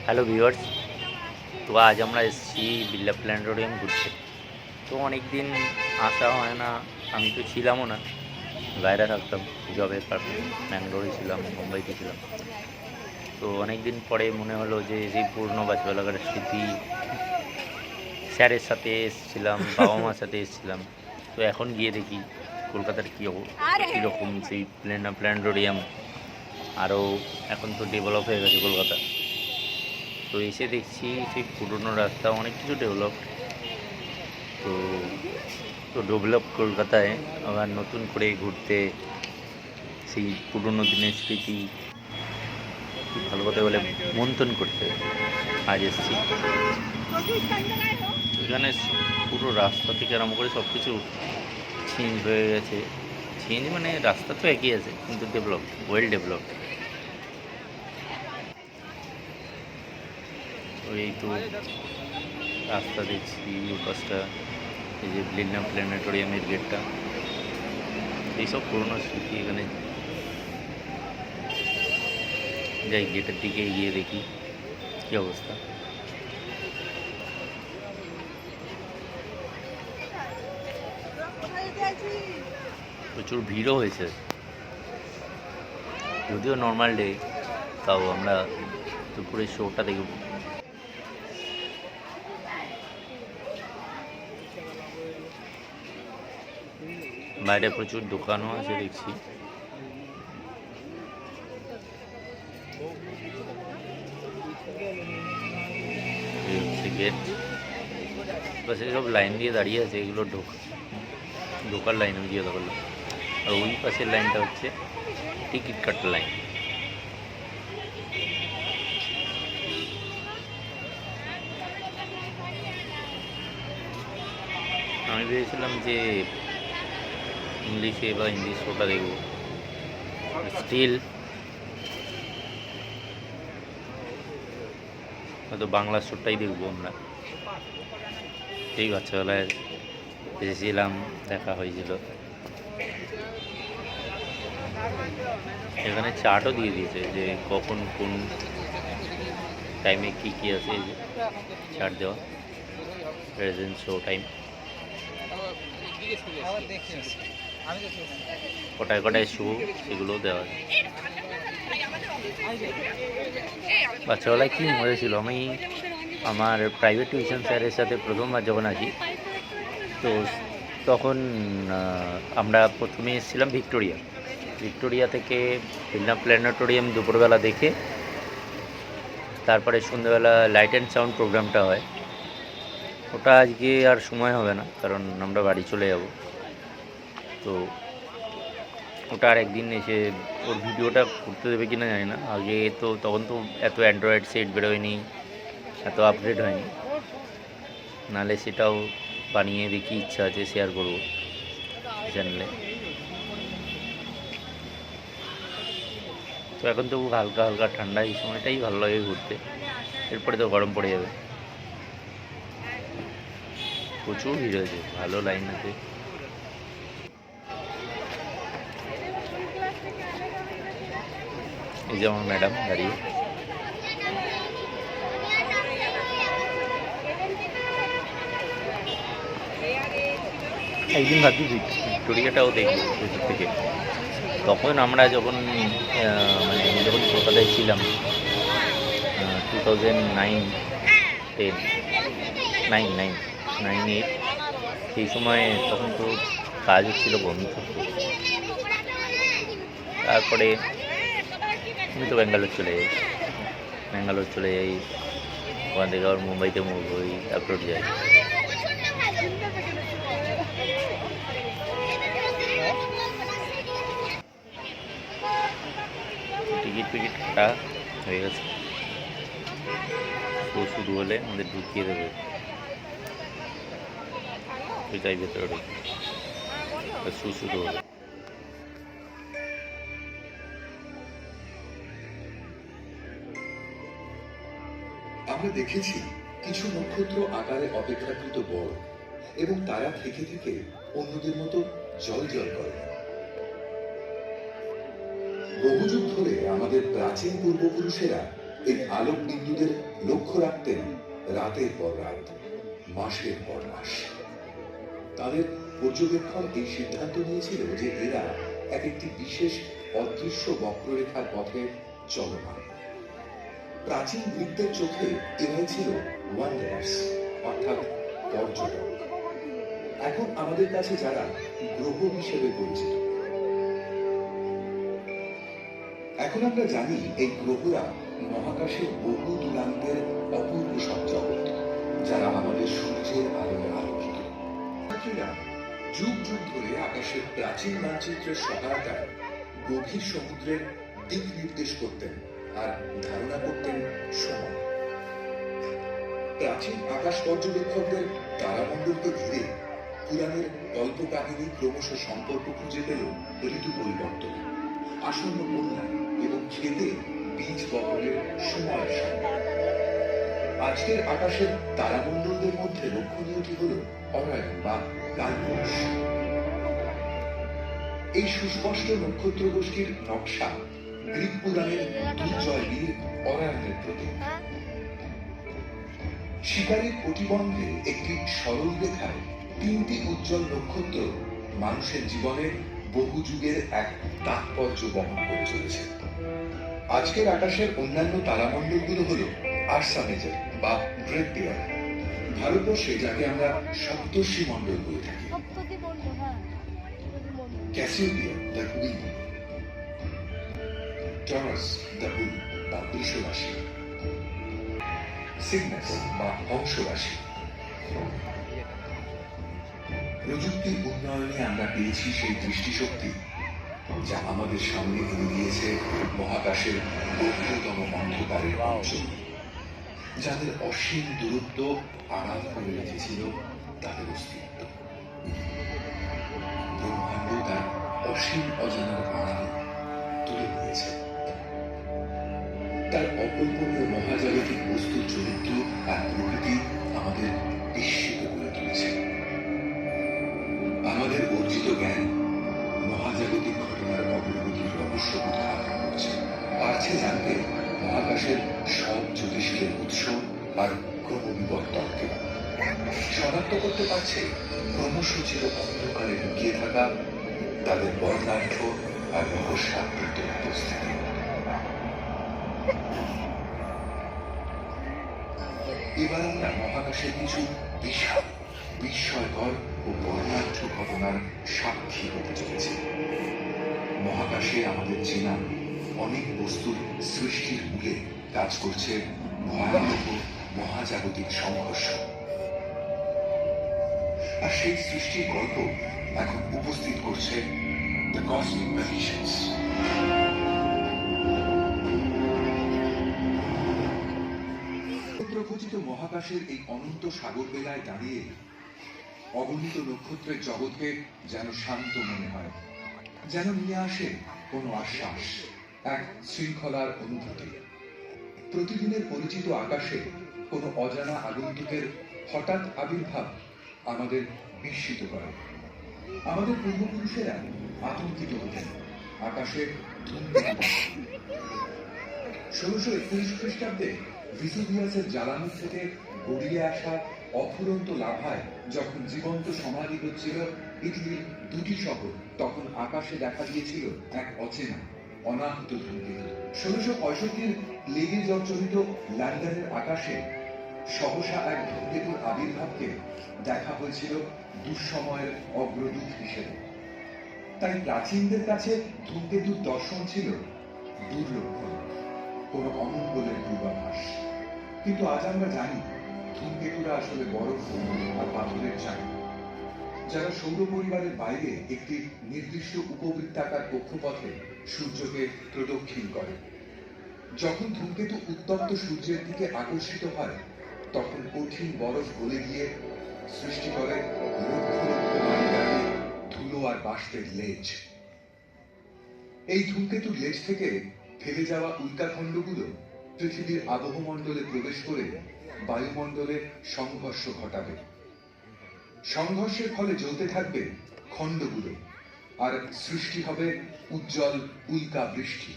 Hello viewers, তো আজ আমরা এসেছি বিড়লা প্ল্যানেটোরিয়াম ঘুরতে। তো অনেক দিন আসা হয় না, আমি তো ছিলামও না, বাইরে থাকতাম জবের কারণে। ব্যাঙ্গালোরে ছিলাম, মুম্বাইতে ছিলাম। তো অনেক দিন পরে মনে হলো যে সেই পুরনো বাচ্চাবেলাকার স্মৃতি, স্যারের সাথে এসেছিলাম, বাবা মার সাথে এসেছিলাম। তো এখন গিয়ে দেখি কলকাতার কীরকম সেই প্ল্যানেটোরিয়াম। আরও এখন তো ডেভেলপ হয়ে গেছে কলকাতা। তো এসে দেখছি সেই পুরনো রাস্তা অনেক কিছু ডেভেলপ। তো তো ডেভেলপ কলকাতায় আবার নতুন করে ঘুরতে, সেই পুরনো দিনের স্মৃতি কি ভালো কথা বলে মন্থন করতে আজ এসেছি। এখানে পুরো রাস্তা থেকে আরম্ভ করে সব কিছু চেঞ্জ হয়ে গেছে। চেঞ্জ মানে রাস্তা তো একই আছে, কিন্তু ডেভেলপ, ওয়েল ডেভেলপ। এই তো রাস্তা দেখছি পাশটা, এই যে বিড়লা প্ল্যানেটোরিয়ামের গেটটা, এইসব পুরোনো স্মৃতি। এখানে যাই, গেটের দিকে গিয়ে দেখি কী অবস্থা। প্রচুর ভিড়ও হয়েছে, যদিও নর্মাল ডে, তাও আমরা দুপুরের শোটা দেখব। বাইরে প্রচুর দোকানও আছে দেখছি। এই হচ্ছে গেট, বাস সব লাইন দিয়ে দাঁড়িয়ে আছে, এগুলো ঢোকার লাইন ওই দিয়ে ধরলো। আর ওই পাশের লাইনটা হচ্ছে টিকিট কাটার লাইন। আমি ভেবেছিলাম যে ইংলিশে বা হিন্দি শোটা দেখব, স্টিল হয়তো বাংলা শোটাই দেখবো আমরা। এই বাচ্চাবেলায় এসেছিলাম, দেখা হয়েছিল। এখানে চার্টও দিয়ে দিয়েছে যে কখন কোন টাইমে কী কী আছে, এই যে চার্ট দেওয়া, প্রেজেন্ট শো টাইম, কটায় কটায় শো, সেগুলোও দেওয়া আছে। বাচ্চাবেলায় কী মজা ছিল। আমি আমার প্রাইভেট টিউশন স্যারের সাথে প্রথমবার যখন আসি, তো তখন আমরা প্রথমে এসেছিলাম ভিক্টোরিয়া থেকে বিড়লা প্ল্যানেটোরিয়াম দুপুরবেলা দেখে, তারপরে সন্ধ্যেবেলা লাইট অ্যান্ড সাউন্ড প্রোগ্রামটা হয়। ওটা আজকে আর সময় হবে না, কারণ আমরা বাড়ি চলে যাব। তো ওটা আর একদিন এসে ওর ভিডিওটা করতে দেবে কিনা জানি না। আগে তো তখন তো এত অ্যান্ড্রয়েড সেট বেরোয়নি, এত আপগ্রেড হয়নি, নাহলে সেটাও বানিয়ে দেখি, ইচ্ছা আছে, শেয়ার করবো চ্যানেলে। তো এখন তো হালকা হালকা ঠান্ডা, এই সময়টাই ভালো লাগে ঘুরতে, এরপরে তো গরম পড়ে যাবে। প্রচুর ভিড় হয়েছে, ভালো লাইন আছে। এই যে আমার ম্যাডাম দাঁড়িয়ে, একদিন ভাবছি ভিক্টোরিয়াটাও দেখবো ভেতর থেকে। তখন আমরা যখন মানে আমি যখন কলকাতায় ছিলাম, 2009, 10, 9, 8, সেই সময় তখন তো কাজ হচ্ছিলো, বন্ধ থাকতো। তারপরে আমি তো ব্যাঙ্গালোর চলে যাই, ওখান থেকে আবার মুম্বাইতে মুভ হই, অ্যাব্রোড যাই। টিকিট ফিকিট কাটা হয়ে গেছে, শো শুরু হলে আমাদের ঢুকিয়ে দেবে, ওইটাই ভেতরে ঢুকি, শো শুরু হবে। আমরা দেখেছি কিছু নক্ষত্র আকারে অপেক্ষাকৃত বড়, এবং তারা থেকে থেকে অন্যদের মতো জ্বলজ্বল করে। বহু যুগ ধরে আমাদের প্রাচীন পূর্বপুরুষেরা এই আলোক বিন্দুদের লক্ষ্য রাখতেন রাতের পর রাত, মাসের পর মাস। তাদের পর্যবেক্ষণ এই সিদ্ধান্ত নিয়েছিল যে এরা এক একটি বিশেষ অদৃশ্য বক্ররেখার পথে চলমান। প্রাচীন গ্রিকদের চোখে এরাই ছিল ওয়ান্ডারার্স, অর্থাৎ পর্যটক। এখন আমাদের কাছে যারা গ্রহ হিসেবে পরিচিত। এখন আমরা জানি এই গ্রহরা মহাকাশের বহু দূরান্তের অপূর্ব সব জগৎ, যারা আমাদের সূর্যের আলোয় আলোকিত। যাত্রীরা যুগ যুগ ধরে আকাশের প্রাচীন মানচিত্রের সহায়তায় গভীর সমুদ্রের দিক নির্দেশ করতেন আর ধারণা করতেন সময়। প্রাচীন আকাশ পর্যবেক্ষকদের তারামণ্ডলকে ঘিরে পুরাণের কল্পকাহিনী ক্রমশ সম্পর্ক খুঁজে পেল ঋতু পরিবর্তন, আসন্ন বন্যা এবং খেতে বীজ বপনের সময়ের সঙ্গে। আজকের আকাশের তারামণ্ডলদের মধ্যে লক্ষণীয়টি হল অরায়ন বা কালপুরুষ। এই সুস্পষ্ট নক্ষত্র গোষ্ঠীর নকশা গ্রিক পুরাণের দুর্জয় বীর অরায়নের প্রতীক। শিকারীর প্রতিবন্ধে একটি সরল রেখায় তিনটি উজ্জ্বল নক্ষত্র মানুষের জীবনে বহু যুগের এক তাৎপর্য বহন করে চলেছে। আজকের আকাশের অন্যান্য তারামণ্ডলগুলো হল আরসা মেজর বা গ্রেট বিয়ার, ভারতবর্ষে যাকে আমরা সপ্তর্ষি মণ্ডল বলে থাকি, Cassiopeia the wheel, Taurus the bull বা বৃষ রাশি, সিগনাস বা হংস রাশি। প্রযুক্তির উন্নয়নে আমরা পেয়েছি সেই দৃষ্টিশক্তি যা আমাদের সামনে এনে দিয়েছে মহাকাশের গভীরতম অন্ধকারের অঞ্চল, যাদের অসীম দূরত্ব আড়াল করে রেখেছিল তাদের অস্তিত্ব। ব্রহ্মাণ্ড তার অসীম অজানার আড়াল তুলে নিয়েছে। তার অকল্পনীয় মহাজাগতিক বস্তুর চরিত্র আর প্রকৃতি আমাদের বিস্মিত করে তুলেছে। আমাদের অর্জিত জ্ঞান মহাজাগতিক ঘটনার অগ্রগতির রহস্য উদ্ঘাটন করছে, পারছে জানতে মহাকাশের সব জ্যোতিষীদের উৎস আর ক্রমবিবর্তনকে। শনাক্ত করতে পারছে ক্রমসূচিত অন্ধকারে লুকিয়ে থাকা তাদের বর্ণাঢ্য আর রহস্যাবৃত উপস্থিতি। এবার আমরা মহাকাশের কিছু বিশাল, বিস্ময়কর ও বর্ণাঢ্য ঘটনার সাক্ষী হতে চলেছে। মহাকাশে আমাদের চেনা অনেক বস্তুর সৃষ্টির মূলে কাজ করছে ভয়াবহ মহাজাগতিক সংঘর্ষ। আর সেই সৃষ্টির গল্প এখন উপস্থিত করছে দ্য কসমিক ম্যাজিশিয়ানস। প্রখচিত মহাকাশের এই অনন্ত সাগর বেলায় দাঁড়িয়ে অগণিত নক্ষত্রের জগৎকে যেন শান্ত মনে হয়, যেন নিয়ে আসে কোনো আশ্বাস, এক শৃঙ্খলার অনুভূতি। প্রতিদিনের পরিচিত আকাশে কোনো অজানা আগন্তুকের হঠাৎ আবির্ভাব আমাদের বিস্মিত করে। আমাদের পূর্বপুরুষেরা আতঙ্কিত হতেন আকাশে ধূমকেতু। 1641 খ্রিস্টাব্দে ভিসুভিয়াসের জ্বালানি থেকে গড়িয়ে আসা অফুরন্ত লাভায় যখন জীবন্ত সমাধি হচ্ছিল ইতালির দুটি শহর, তখন আকাশে দেখা দিয়েছিল এক অচেনা অনাহত ধূমকেতু। 1665 প্লেগে জর্জরিত লন্ডনের আকাশে সহসা এক ধূমকেতুর আবির্ভাবকে দেখা হয়েছিল দুঃসময়ের অগ্রদূত হিসেবে। তাই প্রাচীনদের কাছে ধূমকেতুর দর্শন ছিল দুর্লক্ষণ, কোনো অমঙ্গলের পূর্বাভাস। কিন্তু আজ আমরা জানি ধূমকেতুরা আসলে বরফ আর পাথরের চাকা, যারা সৌর পরিবারের বাইরে একটি নির্দিষ্ট উপবৃত্তাকার কক্ষপথে সূর্যকে প্রদক্ষিণ করে। যখন ধূমকেতু উত্তপ্ত সূর্যের দিকে আকর্ষিত হয়, তখন কঠিন বরফ গলে গিয়ে সৃষ্টি করে লক্ষ লক্ষ মাইলব্যাপী ধুলো আর বাষ্পের লেজ। এই ধূমকেতুর লেজ থেকে ফেলে যাওয়া উল্কাখণ্ডগুলো পৃথিবীর আবহমণ্ডলে প্রবেশ করে বায়ুমণ্ডলে সংঘর্ষ ঘটাবে। সংঘর্ষের ফলে জ্বলতে থাকবে খণ্ডগুলো আর সৃষ্টি হবে উজ্জ্বল উল্কা বৃষ্টি।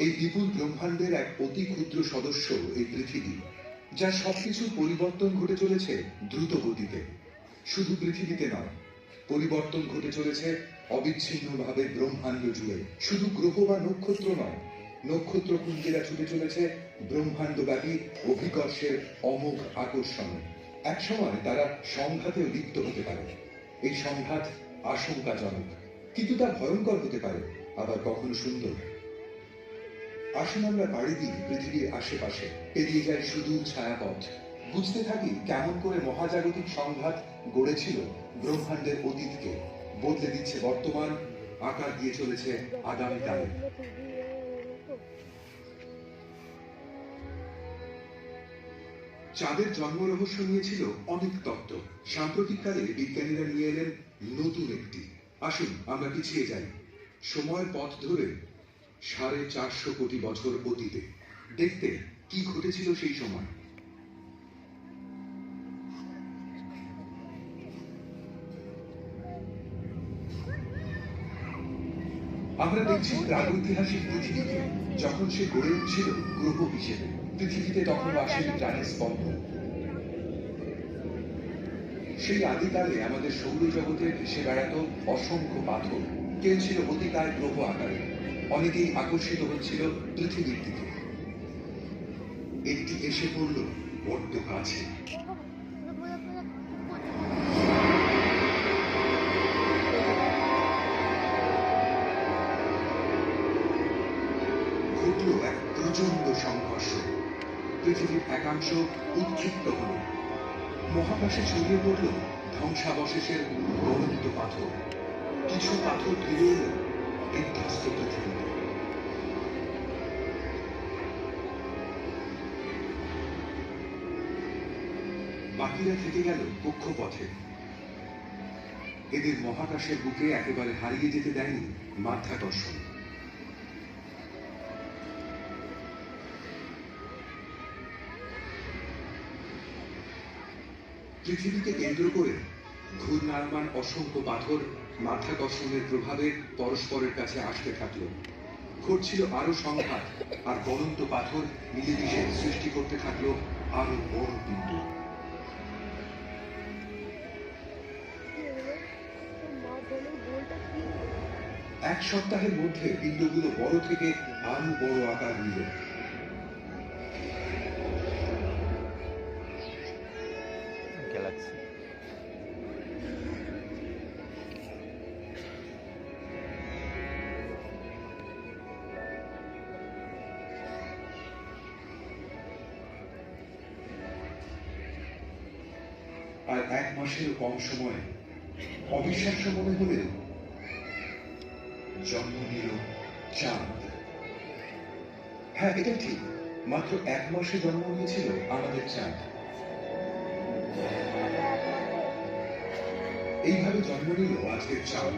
এই বিপুল ব্রহ্মাণ্ডের এক অতি ক্ষুদ্র সদস্য এই পৃথিবী, যার সবকিছুর পরিবর্তন ঘটে চলেছে দ্রুত গতিতে। শুধু পৃথিবীতে নয়, পরিবর্তন ঘটে চলেছে অবিচ্ছিন্নভাবে ব্রহ্মাণ্ড জুড়ে। শুধু গ্রহ বা নক্ষত্র নয়, নক্ষত্রপুঞ্জেরা ছুটে চলেছে ব্রহ্মাণ্ডব্যাপী অভিকর্ষের অমোঘ আকর্ষণে। একসময় তারা সংঘাতেও লিপ্ত হতে পারে। এই সংঘাত আশঙ্কাজনক, কিন্তু তা ভয়ঙ্কর হতে পারে, আবার কখনো সুন্দর। আসুন আমরা পাড়ি দিই পৃথিবীর আশেপাশে, পেরিয়ে যায় সুদূর ছায়াপথ, বুঝতে থাকি কেমন করে মহাজাগতিক সংঘাত গড়েছিল ব্রহ্মাণ্ডের অতীতকে, বদলে দিচ্ছে বর্তমান, আকার দিয়ে চলেছে আগামীকালে। চাঁদের জন্ম রহস্য নিয়েছিল অনেক তত্ত্ব। সাম্প্রতিককালে বিজ্ঞানীরা নিয়ে এলেন নতুন একটি। আসুন আমরা পিছিয়ে যাই সময়ের পথ ধরে 450 কোটি বছর অতীতে, দেখতে কি ঘটেছিল সেই সময়। আমরা দেখছি প্রাগৈতিহাসিক পৃথিবীকে, যখন সে গড়ে উঠছিল গ্রহ হিসেবে। পৃথিবীতে তখন আসেনি প্রাণের স্পন্দন। সেই আদিকালে আমাদের সৌরজগতে ভেসে বেড়াতো অসংখ্য পাথর। কেউ ছিল অতিকায় গ্রহ আকারে, অনেকেই আকর্ষিত হচ্ছিল পৃথিবীর দিকে। একটি এসে পড়ল বড্ড কাছে। ঘটল এক প্রচন্ড সংঘর্ষ। পৃথিবীর একাংশ উৎক্ষিপ্ত হল, মহাকাশে ছড়িয়ে পড়ল ধ্বংসাবশেষের গলন্ত পাথর। কিছু পাথর ফিরে এলো বিধ্বস্ত পৃথিবীতে। বাকিরা থেকে গেল কক্ষপথে। এদের মহাকাশের বুকে একেবারে হারিয়ে যেতে দেয়নি মাধ্যাকর্ষণ। পৃথিবীকে কেন্দ্র করে ঘূর্ণায়মান অসংখ্য পাথর মাধ্যাকর্ষণের প্রভাবে পরস্পরের কাছে আসতে থাকলো। ঘটছিল আরো সংঘাত, আর গলন্ত পাথর মিলেমিশে সৃষ্টি করতে থাকলো আরো বড় পিণ্ড। এক সপ্তাহের মধ্যে পিণ্ডগুলো বড় থেকে আরো বড় আকার নিল। গ্যালাক্সি। আর 1 মাসের কম সময়ে, অবিশ্বাস্য মনে হলেও, জন্ম নিল চাঁদ। হ্যাঁ, এটা ঠিক, মাত্র 1 মাসে জন্ম নিয়েছিল আমাদের চাঁদ। এইভাবে জন্ম নিল আজকের চাঁদ।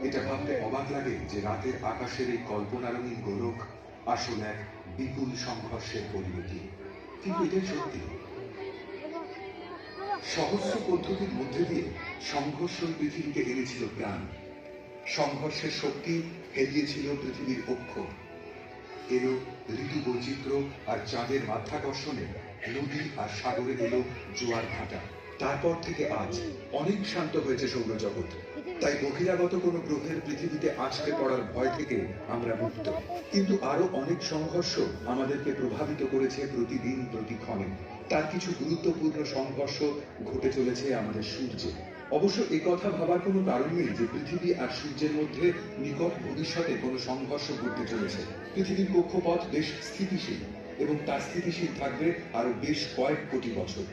এটা ভাবতে অবাক লাগে যে রাতের আকাশের এই কল্পনারঙিন গোলক আসলে এক বিপুল সংঘর্ষের পরিণতি। কিন্তু এটাই সত্যি, সহস্র পদ্ধতির মধ্যে দিয়ে সংঘর্ষ পৃথিবীকে এনেছিল প্রাণ। সংঘর্ষের শক্তি ফেলিয়েছিল পৃথিবীর অক্ষ। এলো ঋতু বৈচিত্র্য, আর চাঁদের মাধ্যাকর্ষণে নদী আর সাগরে এলো জোয়ার ভাটা। তারপর থেকে আজ অনেক শান্ত হয়েছে সৌরজগৎ। তাই বহিরাগত কোনো গ্রহের পৃথিবীতে আছড়ে পড়ার ভয় থেকে আমরা মুক্ত। কিন্তু আরো অনেক সংঘর্ষ আমাদেরকে প্রভাবিত করেছে প্রতিদিন, প্রতিক্ষণে। তার কিছু গুরুত্বপূর্ণ সংঘর্ষ ঘটে চলেছে আমাদের সূর্যে। অবশ্য একথা ভাবার কোনো কারণ নেই যে পৃথিবী আর সূর্যের মধ্যে নিকট ভবিষ্যতে কোনো সংঘর্ষ ঘটতে চলেছে। পৃথিবীর কক্ষপথ বেশ স্থিতিশীল, এবং তার স্থিতিশীল থাকবে আরো বেশ কয়েক কোটি বছর।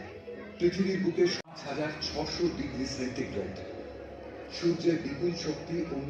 পৃথিবীর বুকে 5600 ডিগ্রি সেন্টিগ্রেড। সূর্যের বিপুল শক্তি অন্য